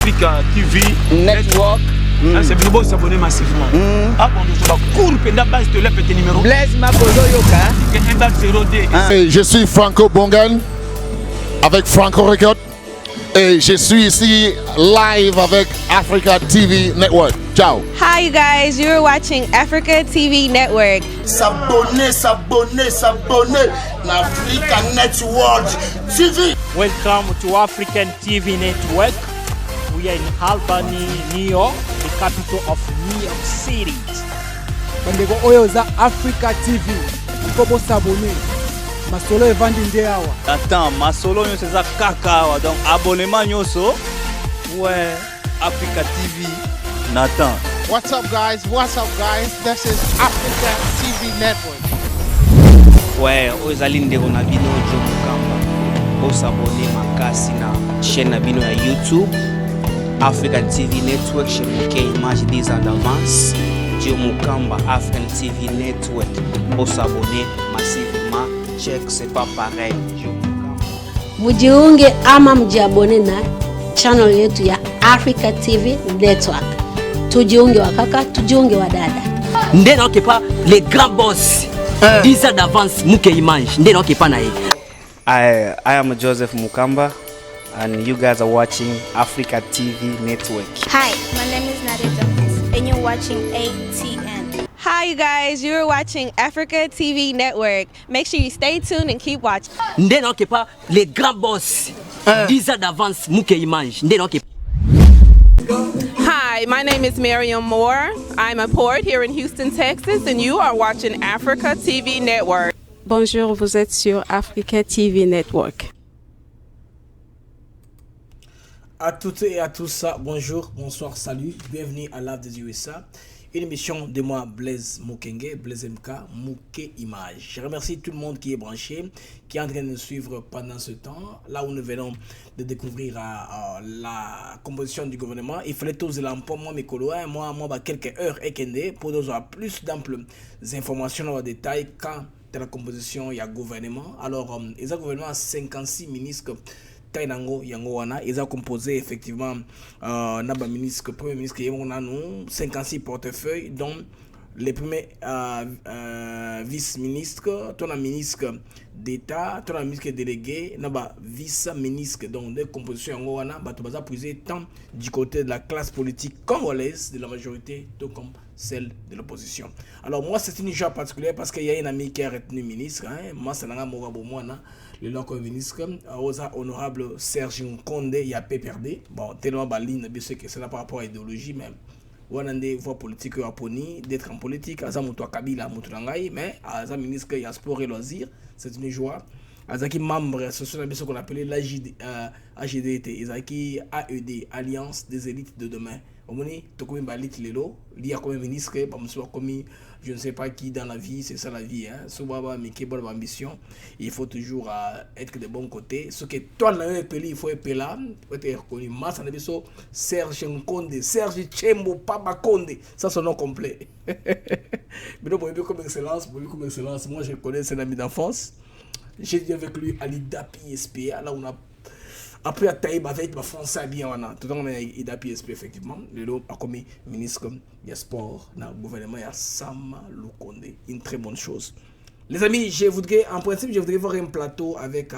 Africa TV Network. C'est bien beau s'abonner massivement. Cours pendant base de la petit numéro. Blaise Makozo Yoka. Je suis Franco Bongan avec Franco Record et je suis ici live avec Africa TV Network. Ciao. Hi you guys, you're watching Africa TV Network. S'abonner Africa Network TV. Welcome to African TV Network. We are in Albany, New York, the capital of New York City. Bandeko oyo za Africa TV. Kobo s'abonner. Masolo evandi nde awa. Attends, masolo nyo c'est ça kaka donc abonnement nyoso. Ouais, Africa TV. Nathan. What's up guys? This is Africa TV Network. Ouais, ozali ndeko na bino Joe Mukamba. Bo s'abonner makasi na chaîne na bino ya YouTube. African TV Network, chez Mouké Image des Adavance, Joe Mukamba, African TV Network. Pour s'abonner massivement, check, c'est pas pareil. Mujiunge ama mjiabone na channel yetu ya Africa TV Network. Tujiunge wakaka, tujiunge wadada. Ndena okepa les grands boss. 10 ans d'avance Mouké Image. Ndena okepa na ye. I am Joseph Mukamba. And you guys are watching Africa TV Network. Hi, my name is Nadia Jones, and you're watching ATN. Hi you guys, you're watching Africa TV Network. Make sure you stay tuned and keep watching. Ndena okepa les grands boss. 10 ans d'avance Mouké Image. Ndena okepa. Hi, my name is Miriam Moore. I'm a poet here in Houston, Texas, and you are watching Africa TV Network. Bonjour, vous êtes sur Africa TV Network. À toutes et à tous, bonjour, bonsoir, salut, bienvenue à Live des USA, une émission de moi Blaise Mokenge, Blaise MK, Mouké Image. Je remercie tout le monde qui est branché, qui est en train de nous suivre pendant ce temps, là où nous venons de découvrir la composition du gouvernement. Il fallait tous l'emploi, moi, mes collègues, moi, quelques heures et pour nous avoir plus d'amples informations en détail quand de la composition il y a gouvernement. Alors, il y a gouvernement 56 ministres. Tainango yango wana ils ont composé effectivement naba ministre premier ministre yemona nous 56 portefeuilles dont les premiers vice-ministres, ton ministre d'État, ton ministre délégué, naba vice-ministre, donc des compositions yango wana bato baza puiser tant du côté de la classe politique congolaise de la majorité tout comme celle de l'opposition. Alors moi c'est une joie particulière parce qu'il y a un ami qui a retenu ministre, moi c'est nanga Mogabo Mwana, le local ministre, honorable Serge Nkonde, il y a PPRD. Bon, tellement baline, bien sûr que c'est là par rapport à l'idéologie même. Wanande voix politique à Pony, d'être en politique, Aza Moutoua Kabila, Moutoulangaï, mais Aza ministre il y a sport et loisirs, c'est une joie. Azaki membre, ce sont ce qu'on appelait l'AGDT, Azaki AED, Alliance des élites de demain. Omoni, Tokomi Balit Lelo, lié comme ministre, comme je ne sais pas qui dans la vie, c'est ça la vie. Souvent, mais qui bonne ambition, il faut toujours être de bon côté. Ce que toi, il faut être là, il faut être reconnu. Massa Nebeso, Serge Nkonde, Serge Tchembo, Papa Konde, ça c'est son nom complet. Mais non, comme excellence, moi je connais, c'est un ami d'enfance. J'ai dit avec lui à l'IDAPI SPA, là on a après à Taïb avec ma français bien tout le monde a IDAPI SPA effectivement. Le lot a commis ministre du sport dans le gouvernement, il y a Sama Lukonde, une très bonne chose. Les amis, en principe, je voudrais voir un plateau avec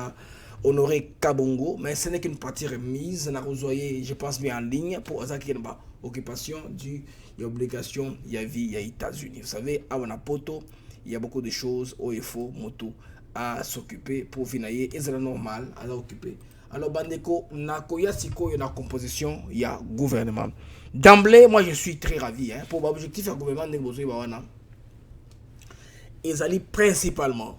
Honoré Kabongo, mais ce n'est qu'une partie remise. On a rejoint, je pense, bien en ligne pour ça qu'il y a une occupation il y a obligation, il y a vie, il y a États-Unis. Vous savez, à Wanapoto, il y a beaucoup de choses où il faut moto à s'occuper pour finir et c'est normal à l'occuper. Alors bandeko nakoya siko y a composition il y a gouvernement. D'emblée moi je suis très ravi pour l'objectif du gouvernement négocier bawana. Ils allaient principalement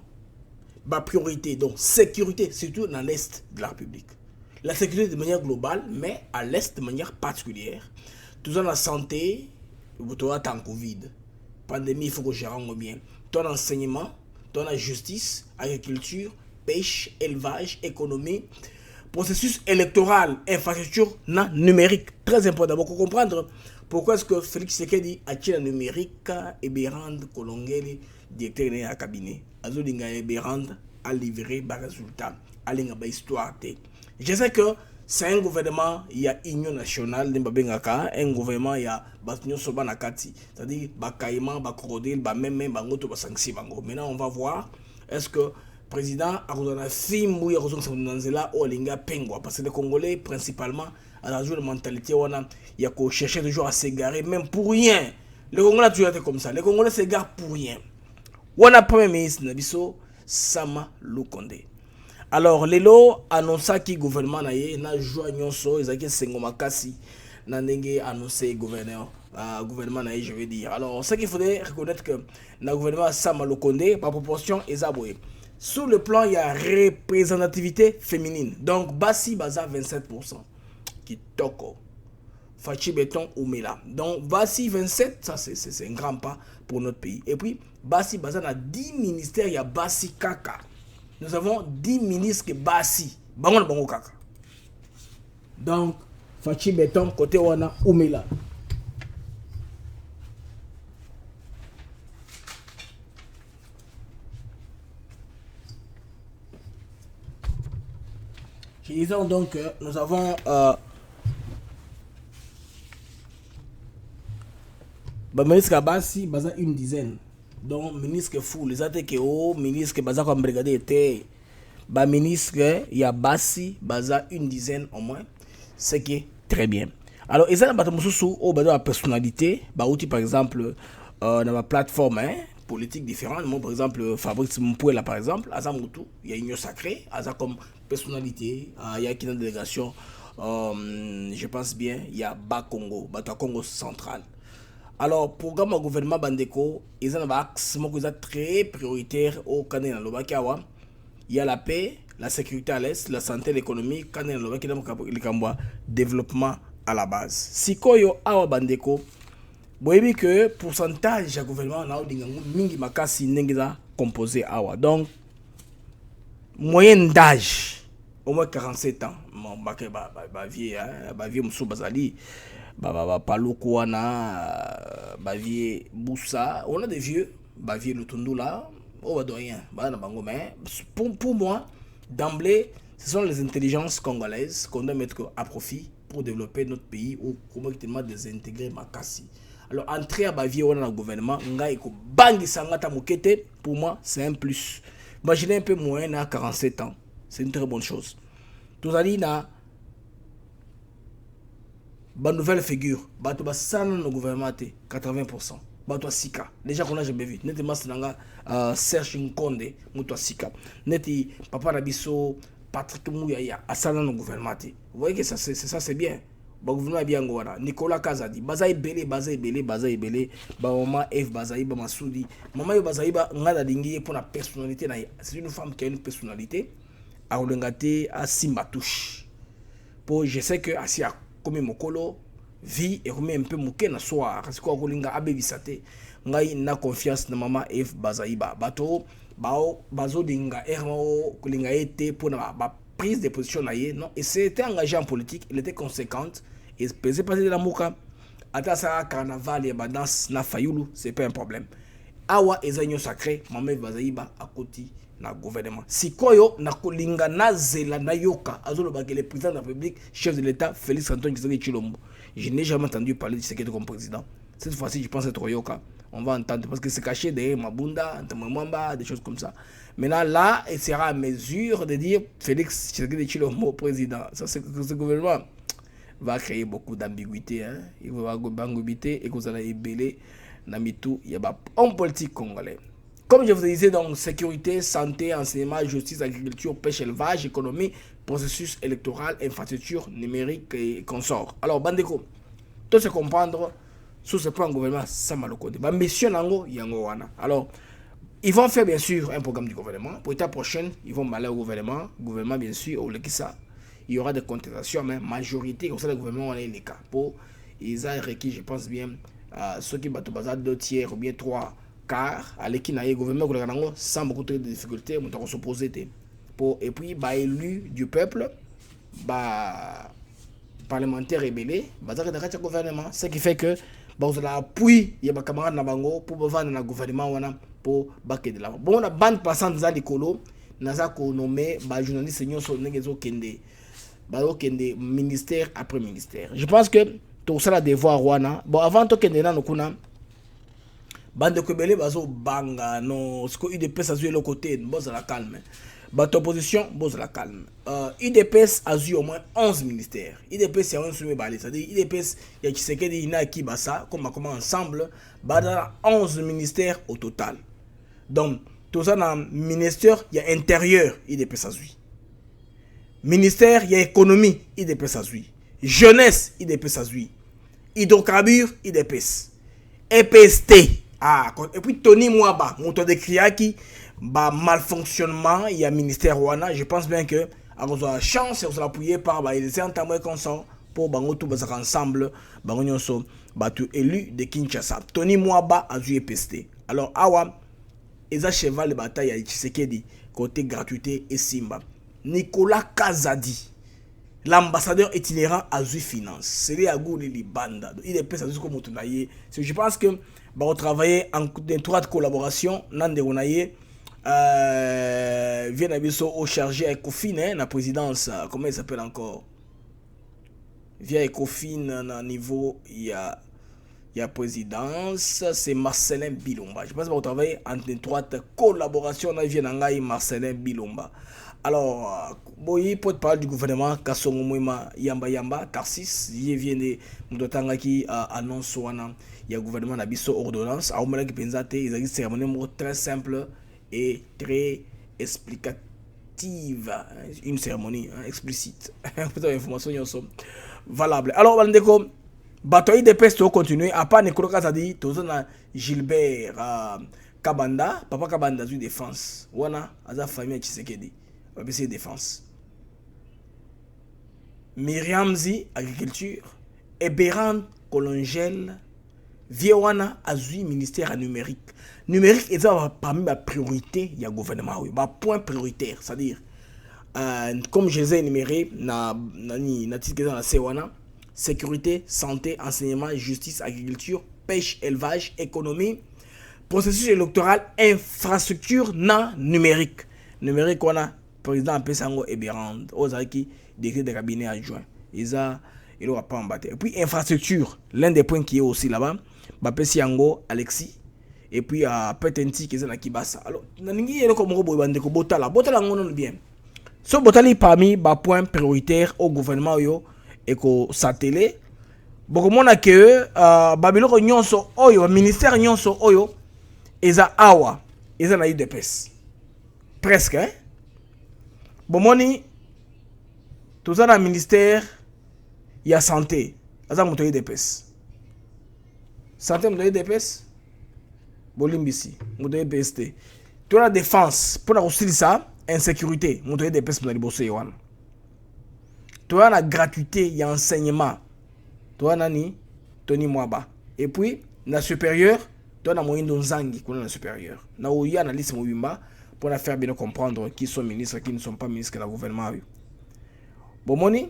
ma priorité donc sécurité surtout dans l'est de la République. La sécurité de manière globale mais à l'est de manière particulière. Tout dans la santé, vous avez tant Covid, pandémie il faut que je rende bien. Ton enseignement, dans la justice, agriculture, pêche, élevage, économie, processus électoral, infrastructure numérique. Très important pour comprendre pourquoi est-ce que Félix Tshisekedi a tiré le numérique et Bérand Kolongeli, directeur de la cabinet. Azolinga et Bérand a livré des résultats, a livré des histoires. Je sais que c'est un gouvernement, il y a union nationale, un gouvernement, il y a Batunion Soba Nakati, c'est-à-dire Bakaïman, Bakorodil, Bameme, Bangoto, Basanksi, Bango. Maintenant, on va voir, est-ce que le président a un film où il y a un Olinga Pengwa, parce que les Congolais, principalement, à la journée de mentalité, il y a qu'on cherchait toujours à s'égarer, même pour rien. Les Congolais ont toujours été comme ça, les Congolais s'égarent pour rien. On a premier ministre Nabiso, Sama Lukonde. Alors, Lelo annonça que le gouvernement n'a joué nyonso, ils ont Sengoma Kassi, n'a annoncé gouvernement, je veux dire. Alors, ce qu'il faudrait reconnaître que le gouvernement Sama Lukonde, par proportion, est aboué. Sur le plan, il y a représentativité féminine. Donc, Bassi Baza 27%. Kitoko. Fachi Béton Oumela. Donc, Bassi 27, ça c'est un grand pas pour notre pays. Et puis, Bassi Baza a 10 ministères, il y a Bassi Kaka. Nous avons 10 ministres que Bassi. Bangon Bango Kaka. Donc, Fachi Béton, côté Wana Oumela. Disons donc que nous avons ministre Bassi, baza une dizaine. Donc ministre fou, les attaques au ministre baza comme brigadier était, ministre il y a Bassi, baza une dizaine au moins, ce qui est très bien. Alors ils ont battu au bas de la personnalité, outil par exemple dans ma plateforme politique différente. Moi par exemple Fabrice Mpouela par exemple, Azamutu, il y a une sacrée, Aza comme personnalité, il y a une délégation, je pense bien, il y a Bakongo, Congo central. Alors, programme au gouvernement Bandeko, ils ont un axe très prioritaire au Canada. Il y a la paix, la sécurité à l'est, la santé, l'économie, le développement à la base. Si koyo awa Bandeko, vous voyez que pourcentage du gouvernement est composé awa. Donc, moyenne d'âge, au moins 47 ans. Vieux Moussou Bazali. Palokouana, Bavier Boussa, on a des vieux, Bavier Lutundula, on va de rien, pour moi, d'emblée, ce sont les intelligences congolaises qu'on doit mettre à profit pour développer notre pays ou complètement désintégrer Makassi. Alors, entrer à Bavier, on a le gouvernement, Bangi Sangata Mukete, pour moi, c'est un plus. Imaginez un peu moyen à 47 ans, c'est une très bonne chose. Tout à l'heure, nouvelle figure, bato basana no gouvernement 80%. Bato sika. Déjà qu'on a jamais vu. Neti masinanga Serge Nkonde, muto sika. Neti papa Rabiso, Patrick Mouyaya, asana no gouvernement. Vous voyez que ça c'est bien. Ba gouvernement est bien ngwana. Nicolas Kazadi, Bazaï Belé, ba maman F Bazaï ba Masoudi. Maman Bazaï ba ngada dingi pour la personnalité na. C'est une femme qui a une personnalité. A olengate a Simbatouche. Pour je sais que Asia comme mokolo vie et comme un peu moké na soir parce qu'on kolinga abebisate ngai na confiance na mama F Bazaiba bato bazo dinga ermo kolinga été pour na prise de position na ye non et c'était engagé en politique, il était conséquente et pesait passer de la moka ata ça carnaval et danse na fayulu, c'est pas un problème. Awa ezanyo sacré mama F Bazaiba à côté na gouvernement. Si koyo na kolinga na zela na yoka azolo bagele le président de la République, chef de l'État Félix Antoine Tshisekedi Tshilombo. Je n'ai jamais entendu parler de Tshisekedi comme président. Cette fois-ci, je pense être yoka. On va entendre parce que c'est caché derrière Mabunda, Ntamwamba, des choses comme ça. Maintenant là, il sera à mesure de dire Félix Tshisekedi Tshilombo président. Ça c'est ce gouvernement va créer beaucoup d'ambiguïté hein. Il va avoir d'ambiguïté et que vous allez ébeler na mitou il y a un politique congolais. Comme je vous disais, donc, sécurité, santé, enseignement, justice, agriculture, pêche, élevage, économie, processus électoral, infrastructure numérique et consorts. Alors, Bandeko, tout se comprendre sur ce point gouvernement, ça m'a le code. Mission Nango, Yango Wana. Alors, ils vont faire bien sûr un programme du gouvernement. Pour l'état prochaine, ils vont aller au gouvernement. Gouvernement, bien sûr, au Lekissa. Il y aura des contestations, mais majorité, comme ça, le gouvernement, on est les cas. Pour, ils ont requis, je pense bien, ceux qui battent 2 tiers ou bien 3. Car à l'équipe le gouvernement sans beaucoup de difficultés on s'opposer et puis élu du peuple parlementaire rébellé le gouvernement, ce qui fait que vous avez appui il y a des camarades pour vendre le gouvernement pour baquer de l'argent. Bon, la bande passante dans l'écolo n'a pas nommé journaliste bakokende ministère après ministère. Je pense que tout ça la devoir wana bon avant to kende na nokuna bande ko belé bazo banga non ce que UDPS a joué le côté boz la calme. Bato opposition boz la calme. UDPS a joué au moins 11 ministères. UDPS a un soumis balé, c'est-à-dire UDPS ya Tshisekedi ina ki basa comme ensemble bada 11 ministères au total. Donc tout ça dans ministère il y a intérieur UDPS a joué. Ministère il y a économie UDPS a joué. Jeunesse UDPS a joué. Hydrocarbures UDPS. EPST. Ah, et puis Tony Mwaba, moteur de Kriaki, bah malfonctionnement, il y a ministère Wana, je pense bien que à cause de la chance, on va appuyer par les entamés qu'on sent pour bango tout bazar ensemble, bango nyonso batu élu de Kinshasa. Tony Mwaba a joué EPST. Alors awa, eza cheval de bataille à Tshisekedi côté gratuité et Simba. Nicolas Kazadi, l'ambassadeur itinérant à joué finance. C'est les agou les banda. Il est pesé comme mutunaye. Je pense que on travailler en étroite collaboration nande onaye vient abisso au chargé Ecofin la présidence comment il s'appelle encore via Ecofin na niveau il y a présidence c'est Marcelin Bilomba. Je pense qu'on travaille en étroite collaboration na vient ngai Marcelin Bilomba. Alors boyi peut parler du gouvernement Kasongo Mwema Yamba Tarsis il vient de mutotanga qui annonce wana il y a gouvernement nabiso ordonnance a omala ki penzate ils ont cérémonie très simple et très explicative, une cérémonie explicite peut-être information sont valable. Alors bandeko bataille de peste au continuer à pas Nicolas Kazadi tozana Gilbert Kabanda papa Kabanda du défense wana aza famille Tshisekedi ABC défense Myriamzi agriculture et Béran Colongel Viewana Azui ministère à numérique. Numérique est parmi ma priorité, il y a gouvernement, oui, ma point prioritaire, c'est-à-dire, comme je les ai énumérés, na titre dans la Sewana, sécurité, santé, enseignement, justice, agriculture, pêche, élevage, économie, processus électoral, infrastructure, na numérique. Numérique, on a président Pessango et Bérand, Ozaki, décret de cabinet adjoint. Il aura pas en battre. Et puis, infrastructure, l'un des points qui est aussi là-bas, Bapesi Yango, Alexis, et puis à Petenti qui est dans Kibasa. Alors, Naningi est comme Robo Bandeko Botala. Botala on bien. Ce Botali parmi les points prioritaires au gouvernement et qu'au satellite. Beaucoup de monde que Babylone Nyonso Oyo, ministère Nyonso Oyo, Eza Awa, Eza na UDPS. Presque, hein? Bon, moni, tout ça dans le ministère, il y a santé. Eza moto UDPS. Santé moto UDPS. Bolimbisi, moto UDPS. Tout la défense, pour la aussi ça, insécurité, moto UDPS pour la libosser Yohan. Tout la gratuité, il y a enseignement. Tout la nani, Tony Mwaba. Et puis, la supérieure, tout la moyen d'onzangi, qu'on a la supérieure. Na où il y a la liste Mouimba, pour la faire bien comprendre qui sont ministres, qui ne sont pas ministres de la gouvernement. Bon, moni,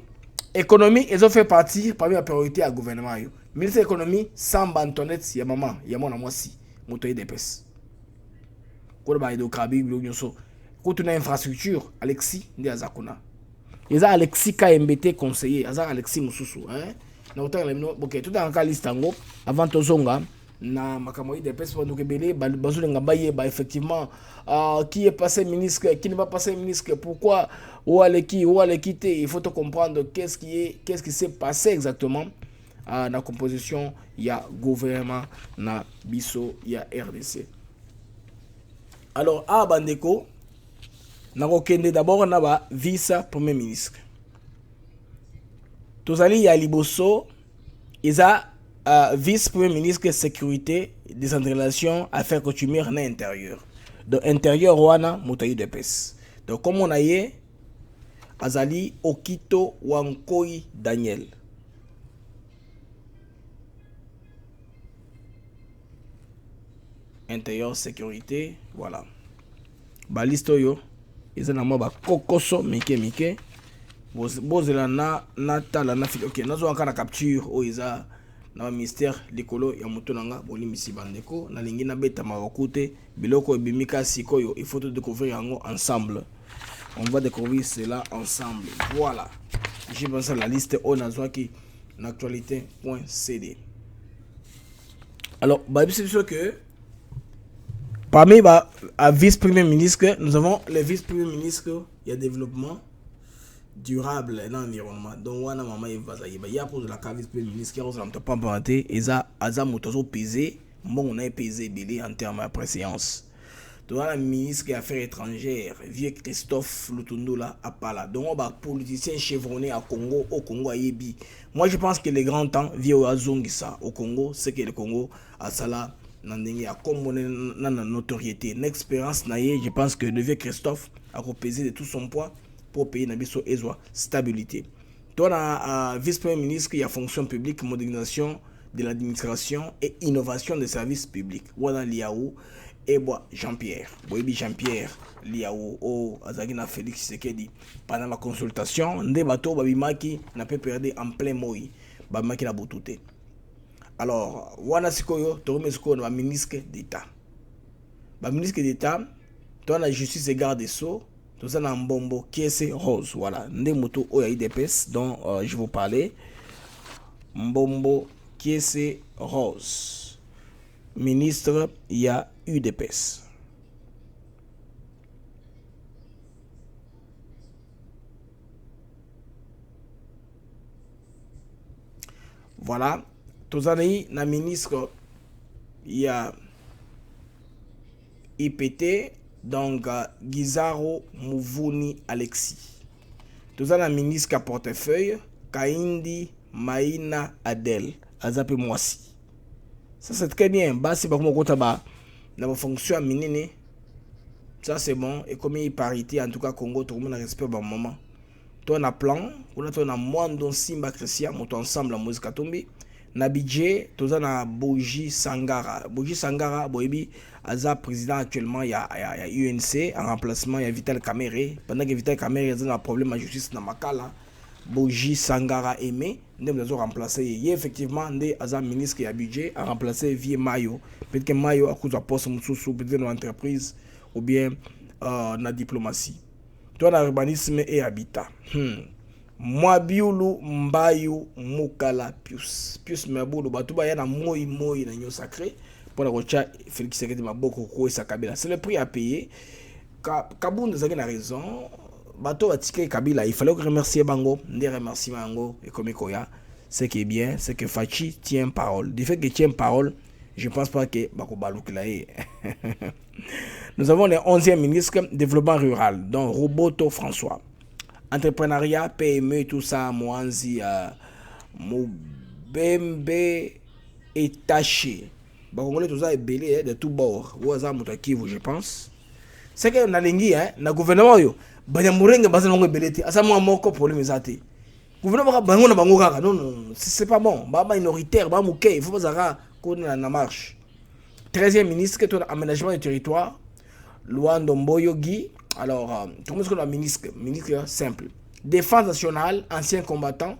économie, ils ont fait partie parmi la priorité à gouvernement. Ministre de l'économie, sans bantonnet, il y a maman, il y a mon amour si, moto UDPS. Quand on a des crabis, quand on a infrastructure, Alexis, il y a Zakuna. Il y a Alexis KMBT conseiller, il y a Alexis Moussoussou. Ok, tout dans la liste avant Tozonga, na makamoi des personnes donc belé bazou ngabaye ba effectivement qui est passé ministre, qui ne va pas passer ministre, pourquoi ou aller quitter, il faut te comprendre qu'est-ce qui s'est passé exactement dans la composition, il y a gouvernement na biso, il y a RDC. Alors à Bandeko na kokende d'abord na ba vice premier ministre. Tozali ya liboso isa vice-premier ministre de sécurité, décentralisation, affaires coutumières na intérieur. Donc intérieur wana motayi de pes. Donc comme on a eu Azali Okito Wankoi Daniel. Intérieur sécurité, voilà. Ba listo yo ezana mo ba kokoso mike. Bozela na tala na fili. OK, nazo aka na capture o eza na ministère likolo ya moto nanga bolimisi bandeko na lingi na beta makokute biloko ebimika sikoyo il faut découvrir yango ensemble. On va découvrir cela ensemble. Voilà. J'ai pensé à la liste Onazwaki, l'actualité.cd. Alors, c'est sûr que parmi les vice-premiers ministres, nous avons les vice-premiers ministres, il y a développement durable dans l'environnement. Donc, on a maman il y a pour la vice-premier ministre qui a pas parenté et ça a moto pesé, bon on a pesé belé en termes après séance. Donc, le ministre des Affaires étrangères, vieux Christophe Lutundu là, à pas là. Donc, on va politicien chevronné à Congo, au Congo à Yebi. Moi, je pense que les grands temps, vieux au Azongisa, au Congo, c'est que le Congo a ça là, a comme notoriété, une expérience, je pense que le vieux Christophe a pesé de tout son poids pour payer Nabiso et stabilité. Toi, la vice-premier ministre, il y a fonction publique, modernisation de l'administration et innovation des services publics. Voilà Liaou. Et moi, Jean-Pierre, Jean-Pierre, Liao, Azagina Félix Sekedi, pendant la consultation, des bateaux, Babimaki n'a pas perdu en plein moï, Babimaki n'a pas tout. Alors, Wana Sikoyo, Toromesco, le ministre d'État. Le ministre d'État, toi, la justice et garde des sceaux, tout ça, dans Mbombo, qui est rose, voilà, des motos, OIDPS, dont je vous parlais. Mbombo, qui est rose. Ministre, il y a UDPS. Voilà. Tous les na ministre, il y a IPT, donc Gizaro Muvuni Alexis. Tous les ministre à portefeuille, Kaindi Maïna Adel, Azape Moisi. Ça c'est très bien. Bah c'est pas comme on compte la fonction minine. Ça c'est bon. Et comme il parité en tout cas Congo tout le monde respecte bon moment. Toi on a plan, on a moins don Simba Christian, monte ensemble la musique à tomber. Na budget, tout ça na Boji Sangara. Boji Sangara, Boebi Aza président actuellement il y a UNC en remplacement il y a Vital Kamere. Pendant que Vital Kamere a un problème de justice na Makala. Boji Sangara Aimé, nous avons remplacé. Il y a effectivement des ministres qui a budget à remplacer Vie Mayo. Peut-être que Mayo a cause de poste peut-être dans l'entreprise ou bien dans la diplomatie. Toi, dans l'urbanisme et habitat. Moi, Biulu, Mbayo, Mukala, Pius. Pius, Mabou, le bateau, il y a un moi, dans sacré. Pour la recherche, Félix Sekedi Maboko, et Sakabila. C'est le prix à payer. Kaboun, vous avez raison. Bateau a tiqué Kabila, il fallait remercier Bango, des remerciements Bango et comme Koya. Ce qui est bien, c'est que Fachi tient parole. Du fait qu'il tient parole, je ne pense pas que Bako Balouk là est. Nous avons le 11e ministre développement rural, donc Roboto François. Entrepreneuriat, PME, tout ça, Mouanzi, Moubembe et Taché. Bako tout ça est belé de tout bord. Ouaza Moutakivu, je pense. C'est que na lingi, na gouvernement yo. Banyamurenge bazanongo beleti asa mo moko problème ezate gouvernement bango na bango kaka non c'est pas bon ba minoritaire ba muké il faut bazara ko na marche 13e ministre que ton aménagement du territoire Luando Mboyogi alors tout le monde est ministre simple défense nationale ancien combattant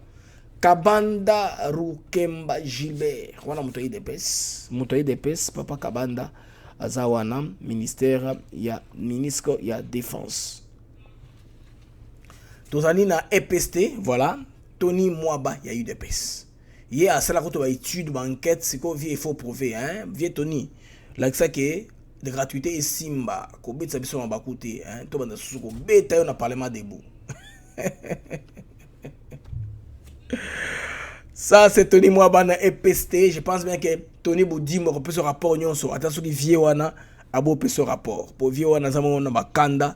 Kabanda Rukemba Gilbert wana motoyi DPS papa Kabanda azawana ministère ya ministre ya défense. Tozani na EPST, voilà. Tony Mwaba, il y a eu des pèses. Il y a ça la route étude, enquête, c'est quoi il faut prouver, hein. Vieux Tony, là que ça qui est de gratuité et Simba, qu'on bête ça biso en bas côté, hein. Toi bande sous qu'on bête on a parlement debout. Ça c'est Tony Mwaba na EPST. Je pense bien que Tony Boudi me repose ce rapport on sur attention qui vieux wana abo pe ce rapport. Pour vieux wana zamo na bakanda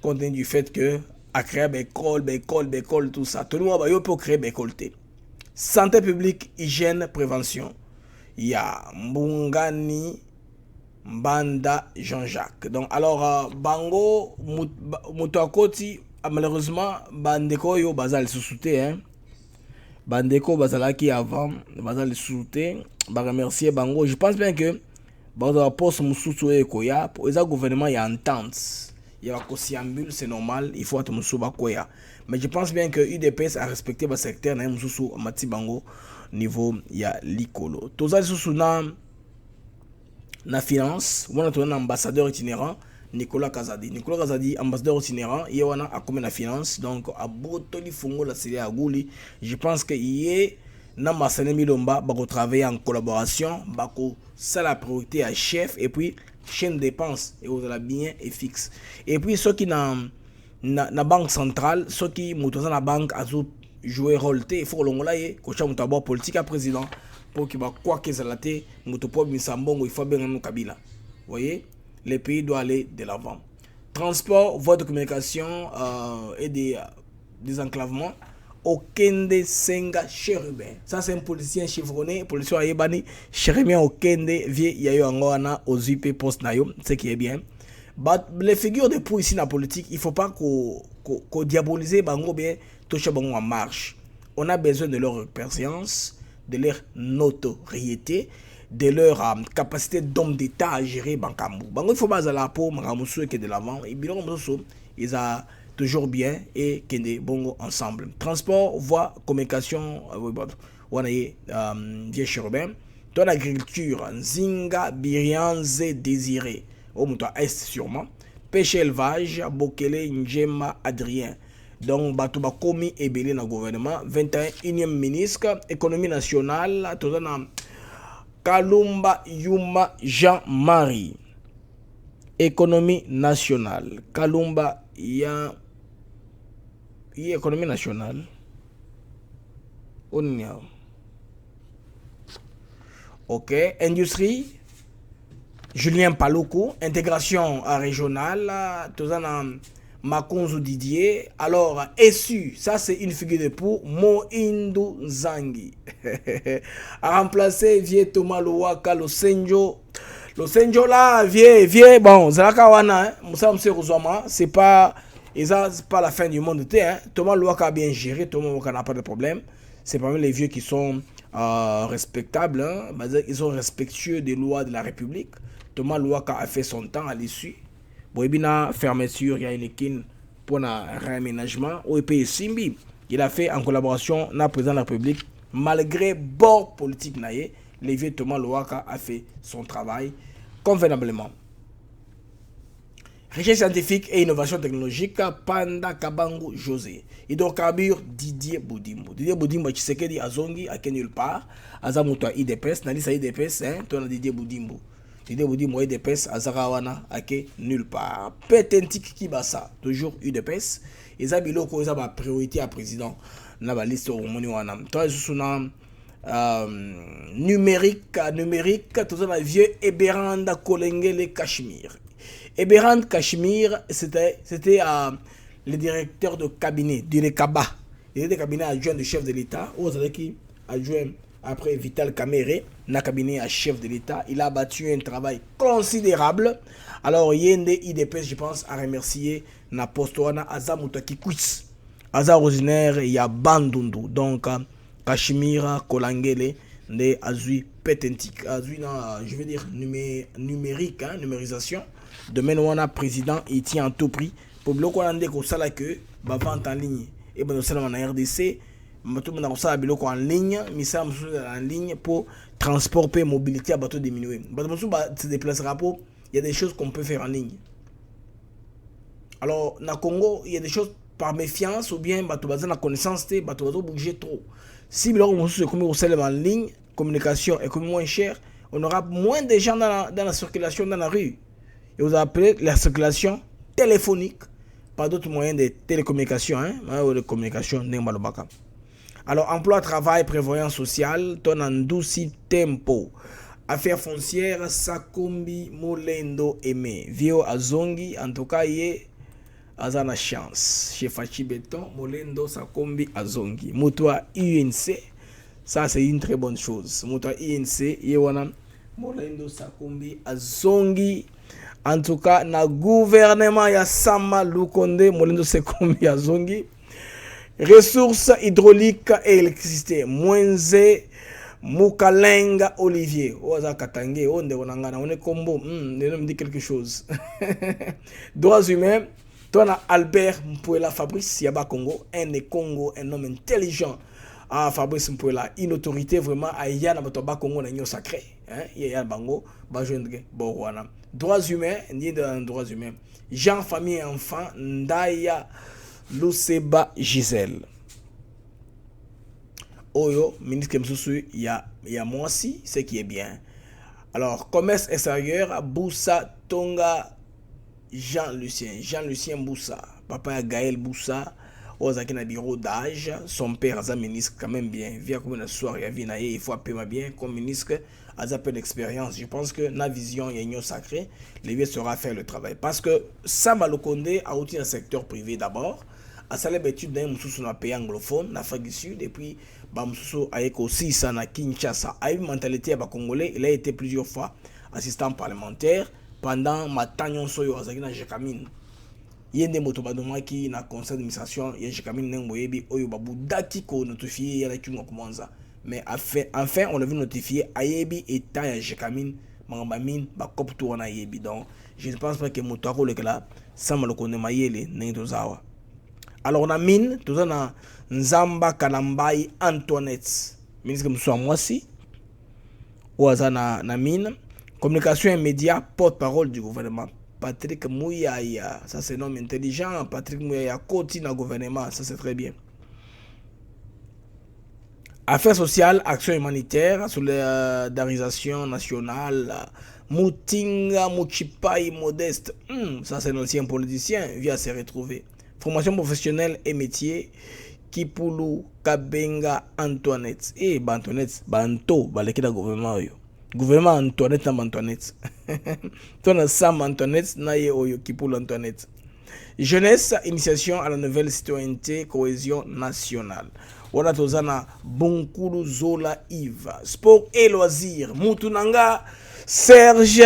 compte tenu du fait que à créer école, tout ça. Tout le monde peut créer école. Santé publique, hygiène, prévention. Il y a Mbungani Mbanda Jean-Jacques. Donc, alors, Bango, Moutouakoti, malheureusement, Bandeko yo bazal sous-souté, hein. Bandeko bazalaki avant, bazal sous-souté. Bah, remercier Bango. Je pense bien que, dans la poste Moussoutou et Koya, pour les gouvernements, il y a entente. Il y a un c'est normal, il faut être Moussouba Koya. Mais je pense bien que UDPS a respecté le secteur, Moussou Mati Bango, niveau, il y a l'Ikolo. Tout ça, c'est sous la finance, on a un ambassadeur itinérant, Nicolas Kazadi. Nicolas Kazadi, ambassadeur itinérant, il y a la finance, donc à Botoli Fongo, la série à Gouli. Je pense qu'il y a Namasane Milomba, bako travailler en collaboration, bako ça la priorité à chef, et puis chaîne de dépenses, et vous allez bien et fixe. Et puis ceux qui n'ont na banque centrale, ceux qui montent dans la banque, à jouer rôle, il faut que l'on aille, que l'on ait politique à président, pour qu'il y ait quoi que ça l'ait, il faut bien nous Kabila. Vous voyez? Les pays doivent aller de l'avant. Transport, voie de communication et des enclavements. Okende Senga Cherubin. Ça, c'est un policier chevronné, policier Ayebani. Cherubin Okende, vie Yayo Angoana, aux UP post Nayo, ce qui est bien. Les figures de pour ici dans la politique, il ne faut pas qu'on diabolise Bango bien, touche Bango en marche. On a besoin de leur expérience, de leur notoriété, de leur capacité d'homme d'État à gérer Bankambu. Bango, il faut pas la peau, Mangamoussou qui est de l'avant. Et bien, ils ont toujours bien et qui est bon ensemble. Transport, voie, communication, on a vieux Cherubin. Dans l'agriculture, Nzinga, Birianze, Désiré. Au Mouta Est sûrement. Pêche élevage, Bokele, Njema, Adrien. Donc, Batouba Komi et Belé dans le gouvernement. 21e ministre, économie nationale, tout ça. Kalumba Yuma Jean-Marie. Économie nationale. Kalumba ya économie nationale. Ok. Industrie. Julien Paloukou. Intégration régionale. Tout ça dans Makonzo Didier. Alors, SU, ça c'est une figure de proue. Moindou Zangi. A remplacé Vieux Thomas Louaka, Losenjo. Losenjo là, vieux, bon, Zalakawana, Moussa Moussa Rouzoma, c'est pas la fin du monde. Hein. Thomas Louaka a bien géré, Thomas Louaka n'a pas de problème. C'est parmi les vieux qui sont respectables, hein. Ils sont respectueux des lois de la République. Thomas Louaka a fait son temps à l'issue. Boibina fermeture, il y a une équipe pour un réaménagement. OEP Simbi, il a fait en collaboration avec le président de la République, malgré bord politique naïe, le vieux Thomas Louaka a fait son travail convenablement. Recherche scientifique et innovation technologique, Panda Kabangu José. Hydrocarbures, Didier Boudimbo. Didier Boudimbo, Tshisekedi Azongi, à nulle part. Azamuto IDPS, Nalisa IDPS, hein, toi Didier Boudimbo. Didier Boudimbo IDPS, Azarawana, à nulle part. Petentik Kibasa, toujours IDPS. Et Zabilo, ils ont ma priorité à président. Dans la liste au Moniwana. Toi, je suis numérique, tout ça, vieux Eberanda Kolengele Cachemire. Eberand Cachemire, c'était le directeur de cabinet, du RECABA. Il était cabinet adjoint du chef de l'État. Qui adjoint après Vital Kamere, dans le cabinet à chef de l'État. Il a battu un travail considérable. Alors, Yende IDPS, je pense, à remercier na postoana Azamutaki Kwis. Aza originaire, il y a Bandundu. Donc, Cachemire, Kolangele, de Azui Petentik. Azui, je veux dire, numérique, hein, numérisation. Demain, on a président, il tient en tout prix. Pour bloquer la que vente en ligne. Et bien, nous sommes en RDC. Nous sommes en ligne. Nous sommes en ligne pour transport et mobilité à bateau diminuer. Nous se déplacera pour. Il y a des choses qu'on peut faire en ligne. Alors, dans le Congo, il y a des choses par méfiance ou bien bateau basé la connaissance, bateau bouger trop. Si on se communique en ligne, communication est moins cher, on aura moins de gens dans la circulation dans la rue. Et vous appelez la circulation téléphonique par d'autres moyens de télécommunication, hein, de communication. Alors, emploi, travail, prévoyance sociale, ton andouci tempo. Affaires foncières, Sakombi, Molendo, Aimé. Vio Azongi, en tout cas, il a la chance. Chez Fachi Béton, Molendo, Sakombi, Azongi. Moutoua UNC, ça c'est une très bonne chose. Moutoua UNC, Yewana, Molendo, Sakombi, Azongi. En tout cas, na gouvernement ya Sama Lukonde, Molendo, Sakombi, Azongi. Ressources hydrauliques et électricité. Mwenze, Mukalenga Olivier. Oza Katange, on est combo. Ne me dit quelque chose. Droits humains. Toi, Albert Mpouela Fabrice Yaba Congo, un homme intelligent Ah, Fabrice Mpuela, une autorité vraiment à Yana Batoba Congo n'a sacré. Yaya Bango, Bajendre, Borwana. Droits humains, ni de droits humains. Jean, famille et enfants, Ndaya Luceba Gisèle. Oyo, ministre Msoussou, il y a moi aussi, ce qui est bien. Alors, commerce extérieur, Boussa Tonga Jean-Lucien Boussa. Papa Gaël Boussa. Ozaki na bureau d'âge, son père a ministre quand même bien. Via comme une soirée, il faut appeler bien comme ministre, a peu d'expérience. Je pense que la vision y a sacré, les vieux saura faire le travail. Parce que Samba Lokonde a aussi un secteur privé d'abord. A salé l'étude d'un moussou na pays anglophone, l'Afrique du Sud, et puis moussou a aussi ça na Kinshasa. A une mentalité à Congolais, il a été plusieurs fois assistant parlementaire pendant ma tanyon soyo azaki na Jekamine. Yende motobadoma qui na conseil d'administration ya Jekamine Nengoyebi oyo babu dati ko notifié ya la kingo komanza. Mais enfin on a vu notifier Ayebi état ya Jekamine mangambamine ba koptu wana Ayebi. Donc je ne pense pas que motako le là ça me le connaît mayele nendozawa. Alors on a mine tout ça na Nzamba Kalambai Antoinette ministre Moussa Mwasi ouaza na mine communication et médias porte-parole du gouvernement. Patrick Mouyaya, ça c'est un homme intelligent. Patrick Mouyaya, côté dans le gouvernement, ça c'est très bien. Affaires sociales, action humanitaire, solidarisation nationale, Moutinga, Mouchipai, Modeste, ça c'est un ancien politicien, vient se retrouver. Formation professionnelle et métier, Kipulu, Kabenga, Antoinette. Et Antoinette, Banto, Balekida gouvernement. Gouvernement Antoinette na Antoinette. Ton Sam Antoinette na ye oyo Kipulu Antoinette. Jeunesse, initiation à la nouvelle citoyenneté, cohésion nationale. Wana tozana Bonkulu Zola Yves. Sport et loisirs. Moutunanga Serge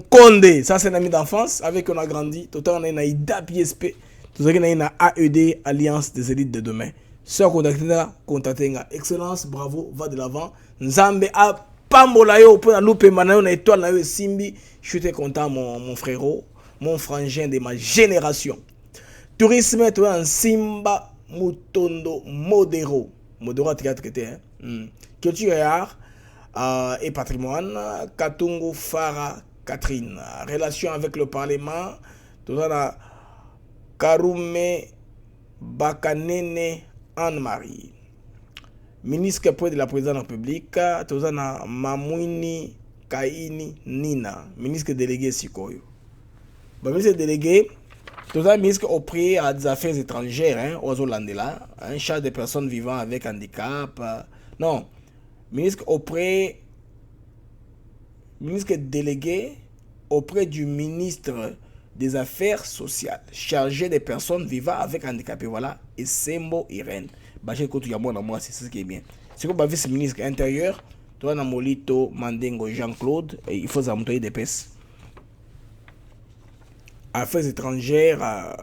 Condé. Ça c'est un ami d'enfance avec qui on a grandi. Tout on a une IDA PSP. Tout on a une AED Alliance des élites de demain. Sœur contactez. Excellence, bravo, va de l'avant. Nzambe a Pambola yo pour la loupe manayo na étoile na yo simbi. Je suis content mon frérot, mon frangin de ma génération. Tourisme toi en Simba Mutondo Modero. Modero traité culture et art et patrimoine Katungu Fara Catherine. Relation avec le parlement toi la Karume Bakanene Anne-Marie. Ministre de la présidence de la République, Tozana Mamouini Kaini Nina, ministre délégué Sikoyo. Ministre délégué, Tozana ministre auprès des affaires étrangères, aux Hollandais, un charge des personnes vivant avec handicap. Non, ministre délégué auprès du ministre des Affaires sociales, chargé des personnes vivant avec handicap. Et voilà, et Sembo Irène. C'est ce qui est bien. C'est comme le vice-ministre intérieur, toi, Molito Mandengo Jean-Claude, il faut s'amonter des pèses. Affaires étrangères.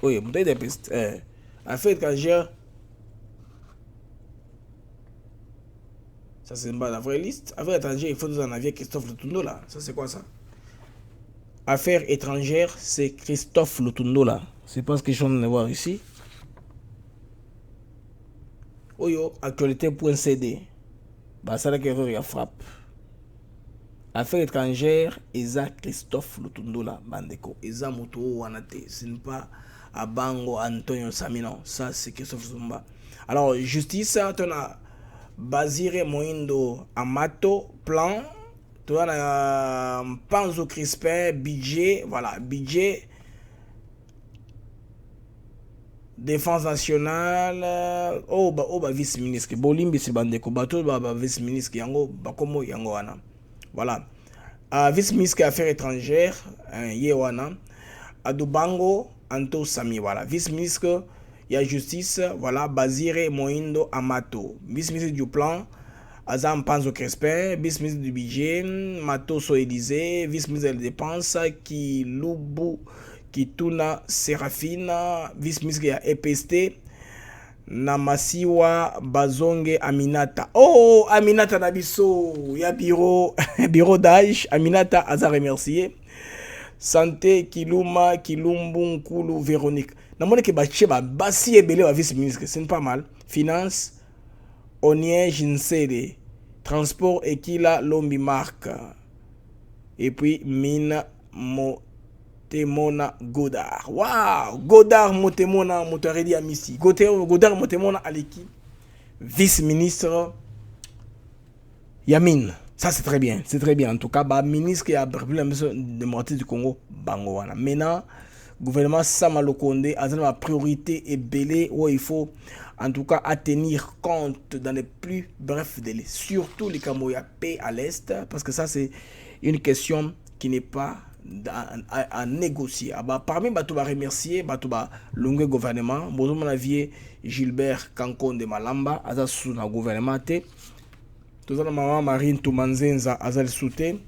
Oui, monter des pèses. Affaires étrangères. Ça, c'est la vraie liste. Affaires étrangères, il faut nous en avier Christophe Lutundo là. Ça, c'est quoi ça? Affaires étrangères, c'est Christophe Lutundo là. C'est pas ce que je suis en train de voir ici. Oyo, actualité.cd. Bah, ça là qu'il y a frappe. Affaires étrangères, Eza Christophe Lutundo là, Bandeko. Eza Moto Wanate. Ce n'est pas Abango Antonio Samino. Ça, c'est Christophe Zumba. Alors, justice, on a Basire Moindo Amato, plan. Tu as Panzo Crispin, budget, voilà, budget, défense nationale, vice-ministre, Bolimbi c'est bandeko, bateau, vice-ministre, yango, bakomo, yango wana. Voilà. Vice-ministre affaires étrangères, yewana, Adubango, Anto Sami, voilà. Vice-ministre, il y a justice, voilà, Basire Moindo Amato. Vice-ministre du plan, Azam Panzo Crespin, vice-ministre du budget, Matoso Élysée, vice-ministre des dépenses, Kilubu, Kituna Serafina, vice-ministre de EPST, Namasiwa Bazonge Aminata. Oh, Aminata Nabiso, il y a bureau d'âge, Aminata Aza remercié. Santé Kiluma Kilumbunkulu Véronique. Namone ke bache ba basi ebele wa vice ministre, c'est pas mal. Finance Onien Jinsede. Transport Ekila Lombi Mark. Et puis Mina Motemona Godard. Waouh, Godard Motemona Motoredi Amissi. Godard Motemona Aleki. Vice-ministre Yamin. Ça c'est très bien, c'est très bien. En tout cas, bah ministre qui a pris la mission de moitié du Congo, Bangoana. Maintenant, gouvernement Samalokonde a une priorité et belé où il faut en tout cas à tenir compte dans les plus brefs délais. Surtout les Camoya paix à l'Est, parce que ça c'est une question qui n'est pas à négocier. Bah, parmi bah, tu vas remercier bah, tu vas le gouvernement. Bon, mon avis, Gilbert Kankon de Malamba, à sous le gouvernement. Tout ça, maman Marine Toumanzenza, à soutien.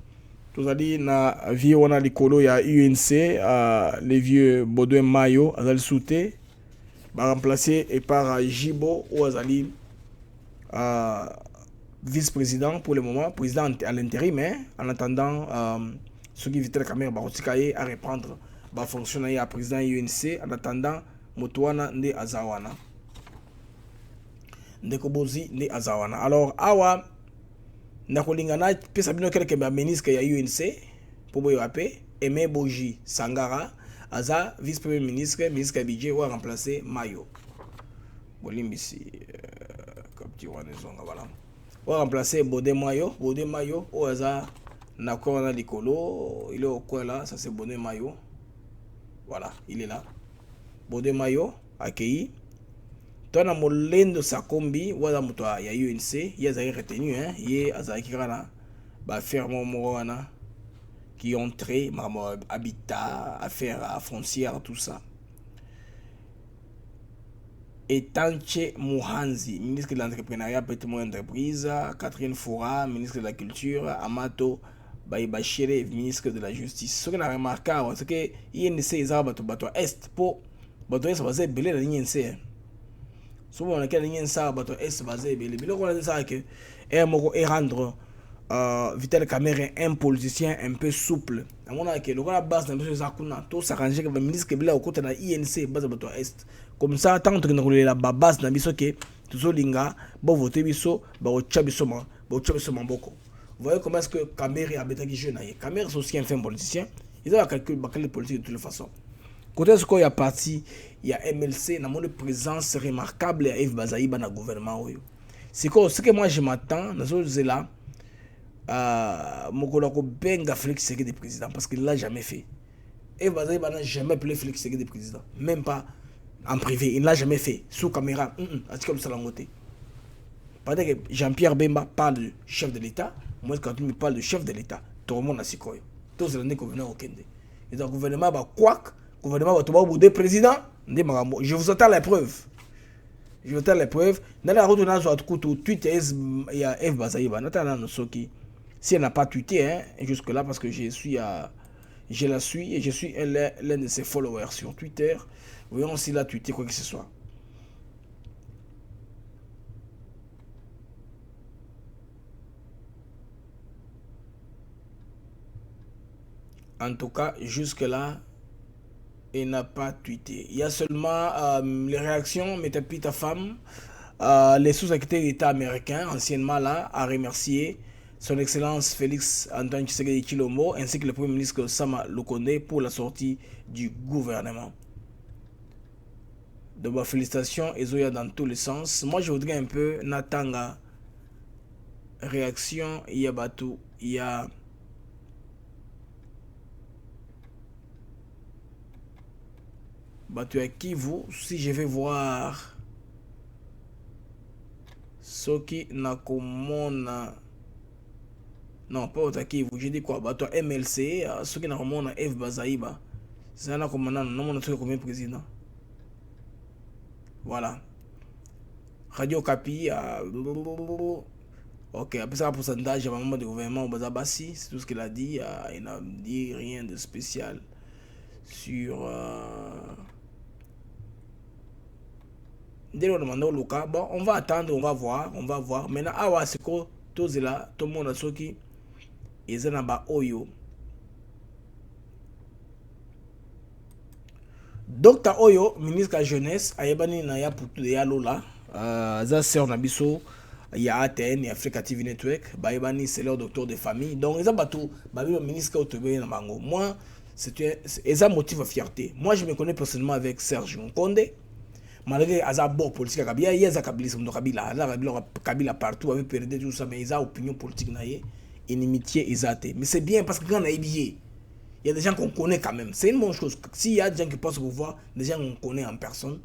Tout ça, na vie on a l'écolo, il y a UNC, les vieux Baudouin Mayo, à soutien. Remplacé et par Jibo ou Azali, vice-président pour le moment, président à l'intérim, mais en attendant. Ce qui vit la caméra Barotikaye à reprendre va fonctionner à président UNC en attendant Motoana ne Azawana Ndekobozi ne Azawana. Alors awa nakolingana pesa bino quelques ministre ya UNC pour boyape Aimé Boji Sangara aza vice-premier ministre budget ou remplacer Mayo Bolimbisi comme tu vois les onga voilà ou remplacer Bodé Mayo ou aza na corona likolo, il est au coin là, ça c'est Bodé Mayo. Voilà, il est là. Bodé Mayo accueilli. Toi na molendo sa kombi, wala muto ya UNC, il y a retenu hein, il y a zakirana ba fermo moana qui ont entré habitat, affaires foncières tout ça. Et Tanche Mouhanzi, ministre de l'entrepreneuriat, petite moyenne entreprise, Catherine Foura, ministre de la culture, Amato Baïbachire, ministre de la justice. Ce qu'on a remarqué, c'est que l'INC est à Bato Est pour Bato Est basé belé dans l'INC. Souvent, on a l'INC à Bato Est basé belé. Mais on a dit que et rendre Vital Cameroun un politicien un peu souple. À mon avis, le base de M. Zakuna, tout s'arranger que le ministre qui est là au côté de l'INC base Bato Est. Comme ça, tant que nous avons la base de l'INC, tout le monde va voter biso, va voter biso mamboko. Vous voyez comment est-ce que Cameroun a été jeune. Cameroun est aussi un fin politicien. Ils ont calculé les politiques de toute façon. Côté ce qu'il y a parti, il y a MLC, il y a une présence remarquable à Eve Bazaïba dans le gouvernement. C'est ce que moi je m'attends, dans ce là, Mokolako Benga Félix Tshisekedi président, parce qu'il ne l'a jamais fait. Eve Bazaïba n'a jamais appelé Félix Tshisekedi président, même pas en privé, il ne l'a jamais fait, sous caméra, comme ça l'a noté. Pendant que Jean-Pierre Bemba parle de chef de l'État, moi quand il me parle de chef de l'État, tout le monde a sikoyo. Tous les années qu'on venait au Kende. Et donc le gouvernement va quoi? Le gouvernement va tomber au bout des présidents. Je vous attends la preuve. Je vous attends la preuve. Dans la route de Nazo Twitter, il y a F Bazaïba. Si elle n'a pas tweeté hein, jusque-là, parce que je la suis et je suis l'un de ses followers sur Twitter. Voyons s'il a tweeté quoi que ce soit. En tout cas, jusque-là, il n'a pas tweeté. Il y a seulement les réactions, Metapi, ta femme, les sous-secrétaires d'État américains, anciennement là, à remercier son Excellence Félix Antoine Tshisekedi Tshilombo, ainsi que le Premier ministre Sama Lukonde pour la sortie du gouvernement. Donc, félicitations, Ezoya dans tous les sens. Moi, je voudrais un peu, Natanga, réaction, il y a Batou, il y a... Batou à Kivu, si je vais voir ce qui n'a commandé. Non, pas au Kivu, je dis quoi? Batou MLC, ce qui n'a commandé F Bazaïba. C'est un commandant, non, mon autre comme président. Voilà. Radio Kapi, ok, après ça, pourcentage, il y a un moment de gouvernement au Bazabassi, c'est tout ce qu'il a dit. Il n'a dit rien de spécial sur. Dès qu'on demande au cas, bon, on va attendre, on va voir. Maintenant, c'est quoi, tout là, tout le monde a ce qui est en bas, oyo. Dr Oyo ministre de la jeunesse ayebani na ya putu de ya lola za sœur na biso ya ATN et Africa TV Network bayebani c'est leur docteur de famille donc ils ont bateau babi ministre autobé na bango. Moi c'est un motif de fierté. Moi je me connais personnellement avec Serge Nkonde malgré aza bon politique kabila yeza kabila ndo kabila partout avec perdu tout ça mais ils ont opinion politique na ye inimitié isate mais c'est bien parce que quand on a habillé il y a des gens qu'on connaît quand même. C'est une bonne chose. S'il y a des gens qui passent au pouvoir, des gens qu'on connaît en personne,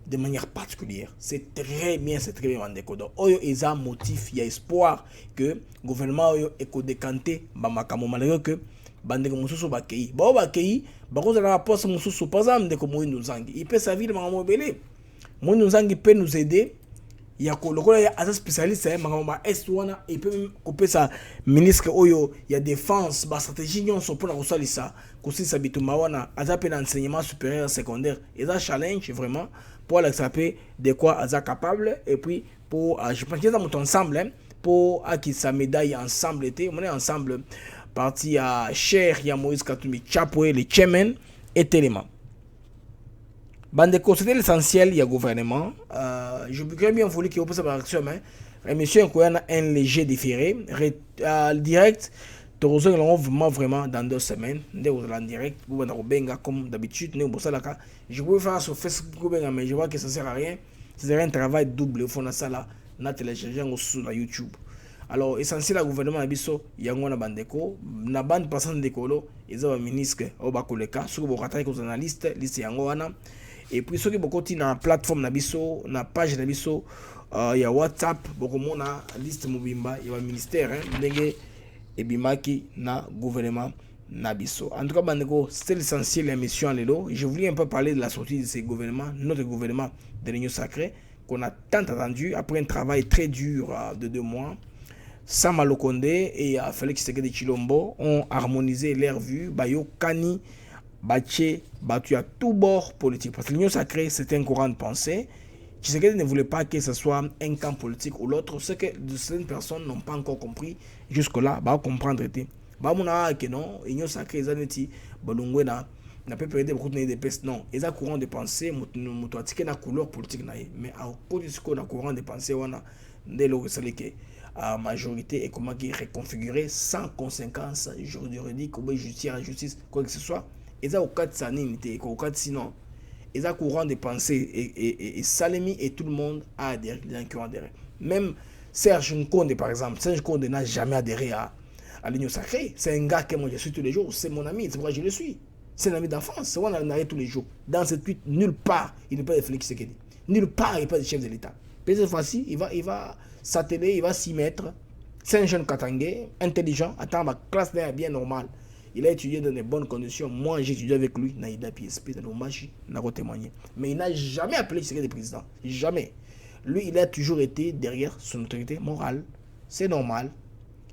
de manière particulière. C'est très bien Mandeko. Donc, il y a un motif, il y a espoir que le gouvernement est décanté, malgré que Bandeko Moussou Bakei. Bon, Bakei, Bakos de la poste Moussou, par exemple, de Moïno Zangi. Il peut servir de Maman Belé. Moïno Zangi peut nous aider. Il y a un spécialiste, il peut même couper sa ministre Oyo, il y a défense, la stratégie, il y a pour la ressource, aussi ça bitumawana, il y a enseignement supérieur secondaire, il y a un challenge vraiment pour l'accepter de quoi il est capable, et puis pour, je pense qu'il y a un ensemble, pour qu'il sa médaille ensemble, on est ensemble, parti à Cher, il y a Moïse Katoumi, Chapoé, les Tchemen et Téléma. Bandeko, c'était l'essentiel, il y a gouvernement. Je voudrais bien voulu qu'il y ait une réaction, mais monsieur, il y a un léger différé. Direct, nous allons vraiment dans 2 semaines. Nous allons en direct, vous allez comme d'habitude. Je peux faire sur Facebook, mais je vois que ça ne sert à rien. C'est un travail double. Il faut faire ça là, na télécharger sur YouTube. Alors, essentiel, le gouvernement a dit il y a un bandeko, na bande passante de colo, ils ont un ministre au Bakoleka, sur le travail aux analystes, liste Yangoana. Et puis ceux qui beaucoup dans la plateforme nabiso na page nabiso il y a WhatsApp beaucoup na liste mobimba il y a ministère ndenge et bimaki na gouvernement nabiso. En tout cas bandeko c'est l'essentiel de l'émission lelo. Je voulais un peu parler de la sortie de ces gouvernements, notre gouvernement de l'Union sacrée qu'on a tant attendu après un travail très dur de 2 mois. Sama Lokonde et Félix Tshisekedi Tshilombo ont harmonisé leur vue bayo kani Baché, battu à tout bord politique. Parce que l'Union sacrée, c'est un courant de pensée. Tshisekedi ne voulait pas que ce soit un camp politique ou l'autre. Ce que certaines personnes n'ont pas encore compris jusque-là, bah comprendre. Bah mon que non, l'Union sacrée, ils ont dit, Bolongwe n'a pas perdu beaucoup de pestes. Non, ils ont un courant de pensée, ils ont une couleur politique. Mais à cause de ce qu'on a courant de pensée, on a dès lors que la majorité est comment qui est reconfigurée sans conséquences juridiques ou justice, quoi que ce soit. Ils ont au cas de sanité, au cas de sinon, ils ont courant de pensée et Salemi et tout le monde a adhéré, les gens qui ont adhéré. Même Serge Nkonde par exemple, Serge Nkonde n'a jamais adhéré à l'Union sacrée. C'est un gars que moi je suis tous les jours, c'est mon ami, c'est pourquoi je le suis. C'est un ami d'enfance, c'est moi on a tous les jours. Dans cette suite, nulle part il n'est pas de Félix Tshisekedi, nulle part il n'est pas de chef de l'État. Mais cette fois-ci, il va s'atteler, il va s'y mettre. C'est un jeune Katangé, intelligent, attends ma classe n'est bien normale. Il a étudié dans de bonnes conditions. Moi, j'ai étudié avec lui. Naïda PSP, dans le Machi, n'a pas témoigné. Mais il n'a jamais appelé Tshisekedi président. Jamais. Lui, il a toujours été derrière son autorité morale. C'est normal.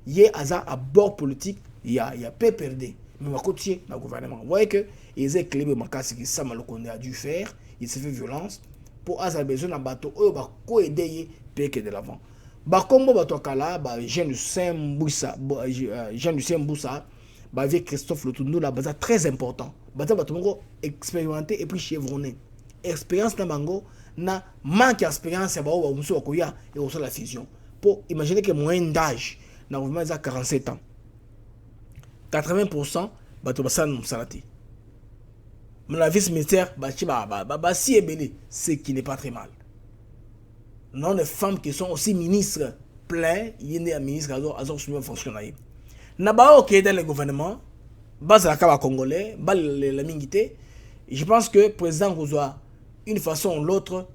Il y a à bord politique, il y a PPRD. Mais ma côté, dans le gouvernement. Vous voyez que ils ont clé ce que Sama Lokonde a dû faire. Il s'est fait violence. Pour avoir besoin d'un bateau, il va aider PK de l'avant. Comme bateau Kala, Jean Lucien Boussa, avec Christophe Lotoundou, la base très important. Bata batongo expérimenté et puis chevronné. Expérience na bango na manque d'expérience ba o muso koya et on la fusion. Pour imaginer que moyenne d'âge na gouvernement à 47 ans. 80% bato basan salati. Mais la vice-ministère si ebele, ce qui n'est pas très mal. Non les femmes qui sont aussi ministres pleins, il y a des ministres qui ont fonctionné. Nabao qui est dans le gouvernement, base la Kaba congolais, la mingité. Je pense que le président Gouzoua, une façon ou l'autre,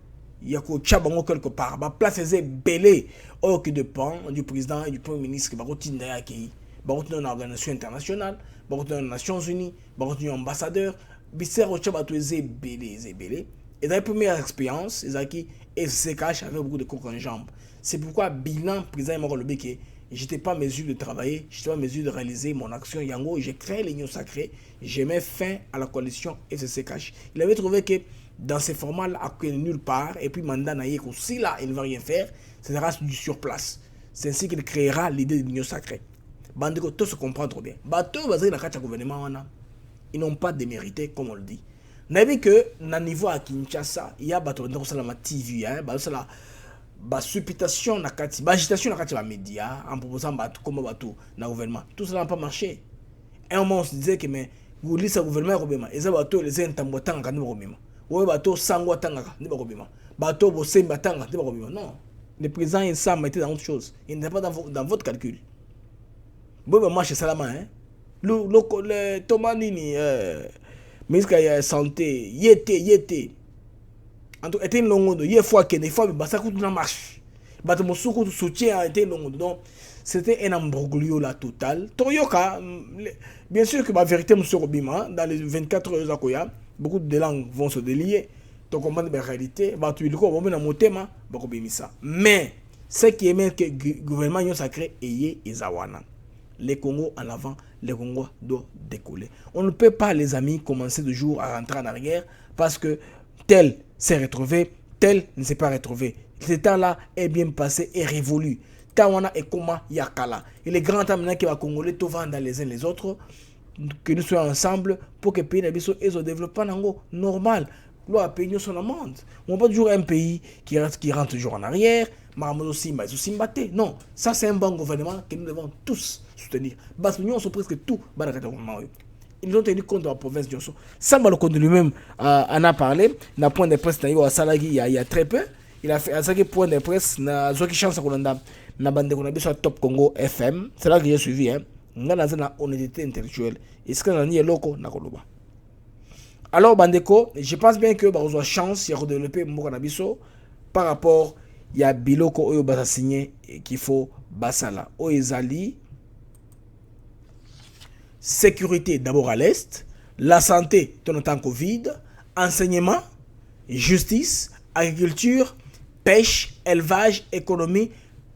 il y a que Tchabango quelque part. Bah place c'est belé au qui dépend du président et du premier ministre qui va continuer à accueillir. Bah continuer une organisation internationale, bah continuer les Nations Unies, bah continuer ambassadeur. Bisser au Tchaba tout belé. Et dans la première expérience, ils ont qui FCKH avec beaucoup de cours en jambes. C'est pourquoi bilan président m'a relevé que j'étais pas en mesure de travailler, j'étais pas en mesure de réaliser mon action Yango, j'ai créé l'Union sacrée, j'ai mis fin à la coalition FCKH. Il avait trouvé que dans ces formats-là, il nulle part, et puis mandat n'a que si là, il ne va rien faire, ce sera du surplace. C'est ainsi qu'il créera l'idée de l'Union sacrée. Bandeko, tout se comprend trop bien. Bateau, basé dans le gouvernement, ils n'ont pas démérité, comme on le dit. n'a vu que na niveau à Kinshasa il y a bato dans la TV hein ba supputation na kati ba agitation na kati ba média en proposant bato comme bato na gouvernement tout ça n'a pas marché. Et un moment on se disait que mais vous lisez le gouvernement robema et ça bato les entambo tanga ni robema ou bato sango tanga ni robema bato bo semba tanga ni robema non. Le président il s'est metté dans autre chose, il n'est pas dans votre calcul. Bon ben moi chez Salama hein le Thomas Nini ministre de santé yété en tout était longo de hier fois qu'il fois bah ça coûte la marche bah mon soutien a été longo donc c'était un embroglio la total Toyoka bien sûr que ma vérité monsieur Robima dans les 24 heures akoya beaucoup de langues vont se délier donc on comprend la réalité bah tu le quoi on met dans mon thème bah ça mais ce qui est même que gouvernement yo sacré et Ezawana les Congos en avant, les Congos doivent décoller. On ne peut pas, les amis, commencer de jour à rentrer en arrière parce que tel s'est retrouvé, tel ne s'est pas retrouvé. Ce temps-là est bien passé et révolu. Tawana et Koma Yakala. Il est grand temps maintenant que les Congolais tout vendent les uns les autres, que nous soyons ensemble pour que le pays n'ait pas de développement normal. Là, le pays sur le monde. On ne peut pas toujours un pays qui rentre toujours en arrière. Non, ça c'est un bon gouvernement que nous devons tous soutenir. Parce que nous sommes presque tout. Ils ont tenu compte de la province de Johnson. Samba le compte de lui-même en a parlé. Il a point de presse il y a très peu. Il a fait un point de presse. Il a fait chance à la bande de sur Top Congo FM. C'est là que j'ai suivi. On a une honnêteté intellectuelle. Et ce que l'on a loco na koloba. Alors Bandeko, je pense bien que vous avez chance de développer Mokanabiso par rapport il y a biloko oyo basa signé qu'il faut basala o ezali sécurité d'abord à l'est, la santé dans le temps Covid, enseignement, justice, agriculture, pêche, élevage, économie,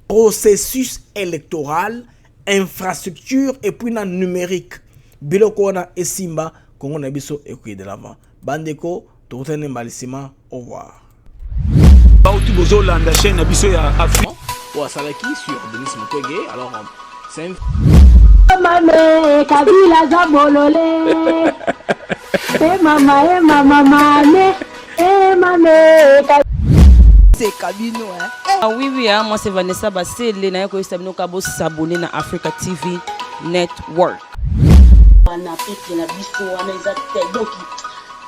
processus électoral, infrastructure et puis dans numérique. Biloko na esimba Congo na biso ekoyi de l'avant. Bandeko, totene malissima, au revoir. Bauti Bozolanda chaîne abisso ya Afrique. Ou à Salaki sur Denis Mukwege. Alors c'est un Mame Kabila Zabolole. Mama mame c'est Kabino hein. Ah oui hein, moi c'est Vanessa Bassele na ko sabino kabo s'abonner na Africa TV Network. Ana pique na biso wana ezate donc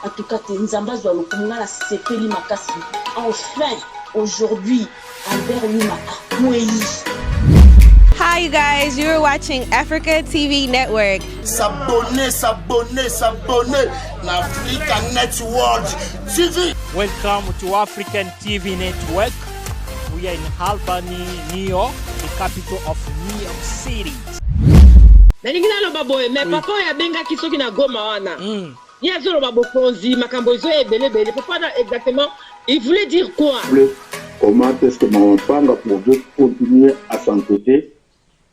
en tout cas Nzamba zo lokunga la sepeli makasi. Enfin aujourd'hui Albert Luma Mouei. Hi you guys, you're watching Africa TV Network. S'abonner na Africa Network TV. Welcome to African TV Network. We are in Albany, New York, the capital of New York City. Nalingina lo baboye, mais papa ya benga kisoki na Goma wana. Il y a zolo babokonzi, makambozo ebele papa exactement, il voulait dire quoi? Comment est-ce que maman Panga pour continuer à s'entêter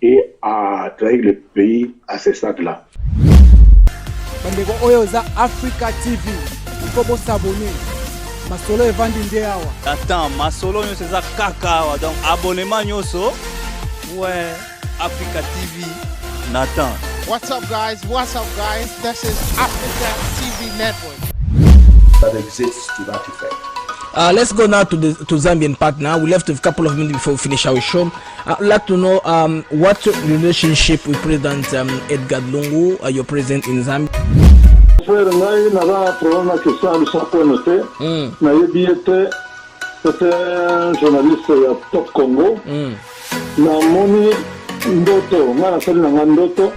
et à trahir le pays à ce stade-là? Bandeko oyo za Africa TV, il faut s'abonner. Masolo evandi nde awa. Attends, masolo nyo c'est kaka awa. Donc abonnement nyoso. Ouais, Africa TV. Nathan. What's up guys? This is Africa TV Network. That exists to that effect. Let's go now to Zambian partner. We left a couple of minutes before we finish our show. I'd like to know what relationship with President Edgar Lungu, your president in Zambia. Frère Ngai n'a problème que ça nous a noté. C'était un journaliste à Top Congo. Namoni Ndoto, Ndoto.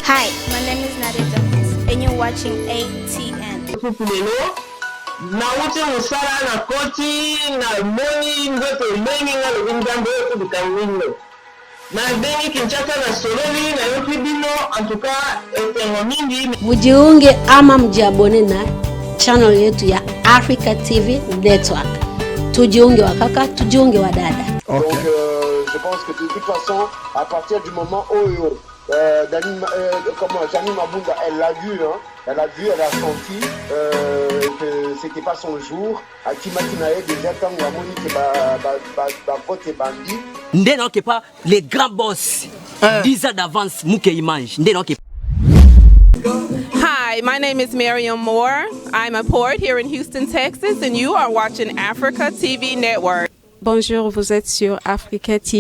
Hi, my name is Nadia Jones, and you're watching ATN. Na wote musala na koti na moni Ndoto mengi na lobingambo yote bikamino. Na bengi Kinshasa na Sololi na yote bino en tout cas etengo mingi. Mujiunge ama mjiabone na channel yetu ya Africa TV Network. Tujiunge wa kaka, tujiunge wa dada. Donc je pense que de toute façon à partir du moment où Jani Mabunda elle l'a vu elle a senti que c'était pas son jour. Akimaki nae déjà quand Wamoni que ba vote bandi. Ndeno ke pas les grands boss 10 ans d'avance Mouké Image. Ndeno ke. Hi, Hi, my name is Miriam Moore. I'm a port here in Houston, Texas, and you are watching Africa TV Network. Bonjour, vous êtes sur Africa TV.